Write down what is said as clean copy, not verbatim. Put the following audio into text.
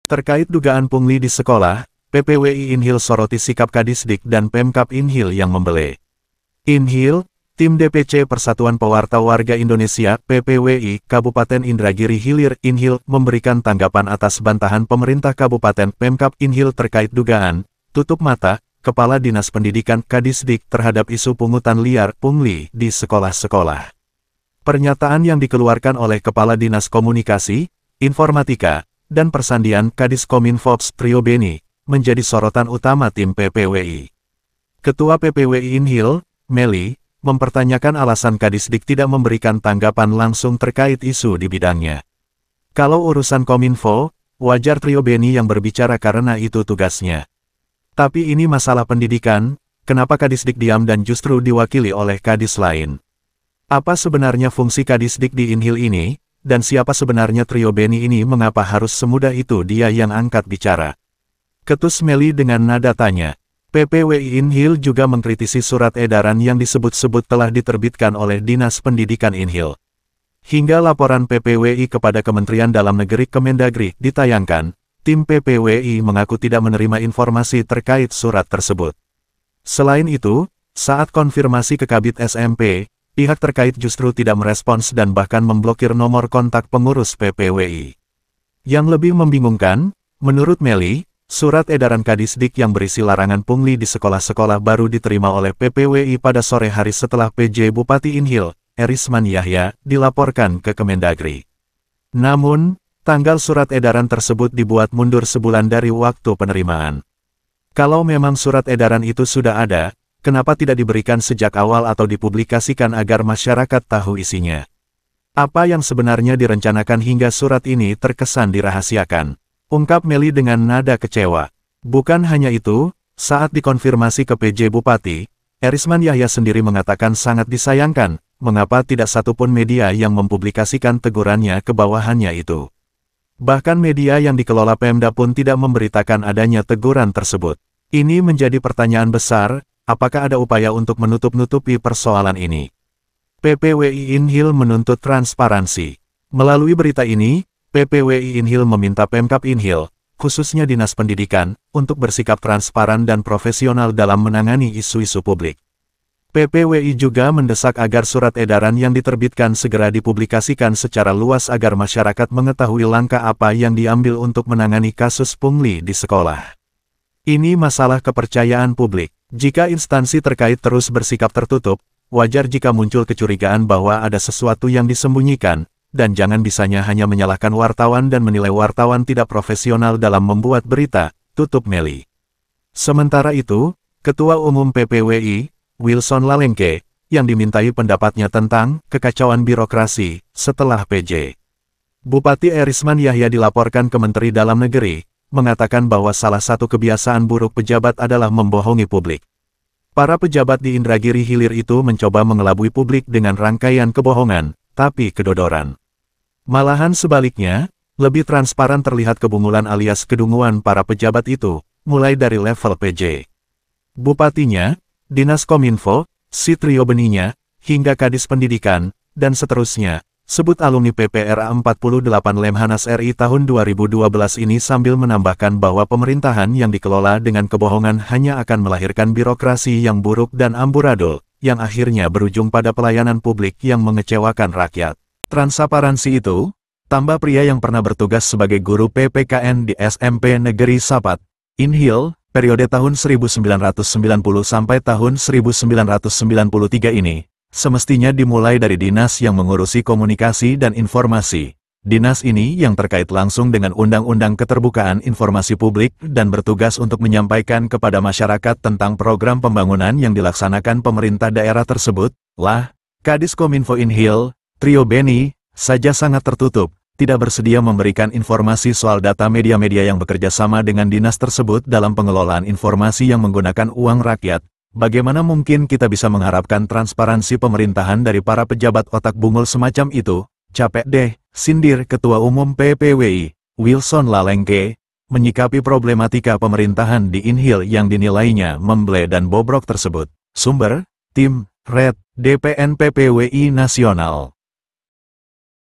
Terkait dugaan pungli di sekolah, PPWI Inhil soroti sikap Kadisdik dan Pemkab Inhil yang membele. Inhil, Tim DPC Persatuan Pewarta Warga Indonesia PPWI Kabupaten Indragiri Hilir Inhil memberikan tanggapan atas bantahan pemerintah Kabupaten Pemkab Inhil terkait dugaan tutup mata Kepala Dinas Pendidikan Kadisdik terhadap isu pungutan liar pungli di sekolah-sekolah. Pernyataan yang dikeluarkan oleh Kepala Dinas Komunikasi, Informatika, dan Persandian Kadiskominfo Trio Beni, menjadi sorotan utama tim PPWI. Ketua PPWI Inhil, Meli, mempertanyakan alasan Kadisdik tidak memberikan tanggapan langsung terkait isu di bidangnya. Kalau urusan Kominfo, wajar Trio Beni yang berbicara karena itu tugasnya. Tapi ini masalah pendidikan, kenapa Kadisdik diam dan justru diwakili oleh kadis lain? Apa sebenarnya fungsi Kadisdik di Inhil ini? Dan siapa sebenarnya Trio Beni ini, mengapa harus semudah itu dia yang angkat bicara? Ketus Meli dengan nada tanya. PPWI Inhil juga mengkritisi surat edaran yang disebut-sebut telah diterbitkan oleh Dinas Pendidikan Inhil. Hingga laporan PPWI kepada Kementerian Dalam Negeri Kemendagri ditayangkan, tim PPWI mengaku tidak menerima informasi terkait surat tersebut. Selain itu, saat konfirmasi ke Kabid SMP, pihak terkait justru tidak merespons dan bahkan memblokir nomor kontak pengurus PPWI. Yang lebih membingungkan, menurut Meli, surat edaran Kadisdik yang berisi larangan pungli di sekolah-sekolah baru diterima oleh PPWI pada sore hari setelah PJ Bupati Inhil, Erisman Yahya, dilaporkan ke Kemendagri. Namun, tanggal surat edaran tersebut dibuat mundur sebulan dari waktu penerimaan. Kalau memang surat edaran itu sudah ada, kenapa tidak diberikan sejak awal atau dipublikasikan agar masyarakat tahu isinya? Apa yang sebenarnya direncanakan hingga surat ini terkesan dirahasiakan? Ungkap Meli dengan nada kecewa. Bukan hanya itu, saat dikonfirmasi ke PJ Bupati, Erisman Yahya sendiri mengatakan sangat disayangkan, mengapa tidak satupun media yang mempublikasikan tegurannya ke bawahannya itu. Bahkan media yang dikelola Pemda pun tidak memberitakan adanya teguran tersebut. Ini menjadi pertanyaan besar, apakah ada upaya untuk menutup-nutupi persoalan ini? PPWI Inhil menuntut transparansi. Melalui berita ini, PPWI Inhil meminta Pemkab Inhil, khususnya Dinas Pendidikan, untuk bersikap transparan dan profesional dalam menangani isu-isu publik. PPWI juga mendesak agar surat edaran yang diterbitkan segera dipublikasikan secara luas agar masyarakat mengetahui langkah apa yang diambil untuk menangani kasus pungli di sekolah. Ini masalah kepercayaan publik. Jika instansi terkait terus bersikap tertutup, wajar jika muncul kecurigaan bahwa ada sesuatu yang disembunyikan, dan jangan bisanya hanya menyalahkan wartawan dan menilai wartawan tidak profesional dalam membuat berita, tutup Meli. Sementara itu, Ketua Umum PPWI, Wilson Lalengke, yang dimintai pendapatnya tentang kekacauan birokrasi setelah PJ Bupati Erisman Yahya dilaporkan ke Menteri Dalam Negeri, mengatakan bahwa salah satu kebiasaan buruk pejabat adalah membohongi publik. Para pejabat di Indragiri Hilir itu mencoba mengelabui publik dengan rangkaian kebohongan, tapi kedodoran. Malahan sebaliknya, lebih transparan terlihat kebungulan alias kedunguan para pejabat itu, mulai dari level PJ Bupatinya, Dinas Kominfo, si Trio Beninya, hingga Kadis Pendidikan, dan seterusnya. Sebut alumni PPRA 48 Lemhanas RI tahun 2012 ini sambil menambahkan bahwa pemerintahan yang dikelola dengan kebohongan hanya akan melahirkan birokrasi yang buruk dan amburadul, yang akhirnya berujung pada pelayanan publik yang mengecewakan rakyat. Transparansi itu, tambah pria yang pernah bertugas sebagai guru PPKN di SMP Negeri Sapat, Inhil, periode tahun 1990 sampai tahun 1993 ini, semestinya dimulai dari dinas yang mengurusi komunikasi dan informasi. Dinas ini yang terkait langsung dengan Undang-Undang Keterbukaan Informasi Publik dan bertugas untuk menyampaikan kepada masyarakat tentang program pembangunan yang dilaksanakan pemerintah daerah tersebut, lah, Kadiskominfo Inhil, Trio Beni, saja sangat tertutup, tidak bersedia memberikan informasi soal data media-media yang bekerja sama dengan dinas tersebut dalam pengelolaan informasi yang menggunakan uang rakyat. Bagaimana mungkin kita bisa mengharapkan transparansi pemerintahan dari para pejabat otak bungul semacam itu? Capek deh, sindir Ketua Umum PPWI, Wilson Lalengke. menyikapi problematika pemerintahan di Inhil yang dinilainya memble dan bobrok tersebut. Sumber, Tim, Red, DPN PPWI Nasional.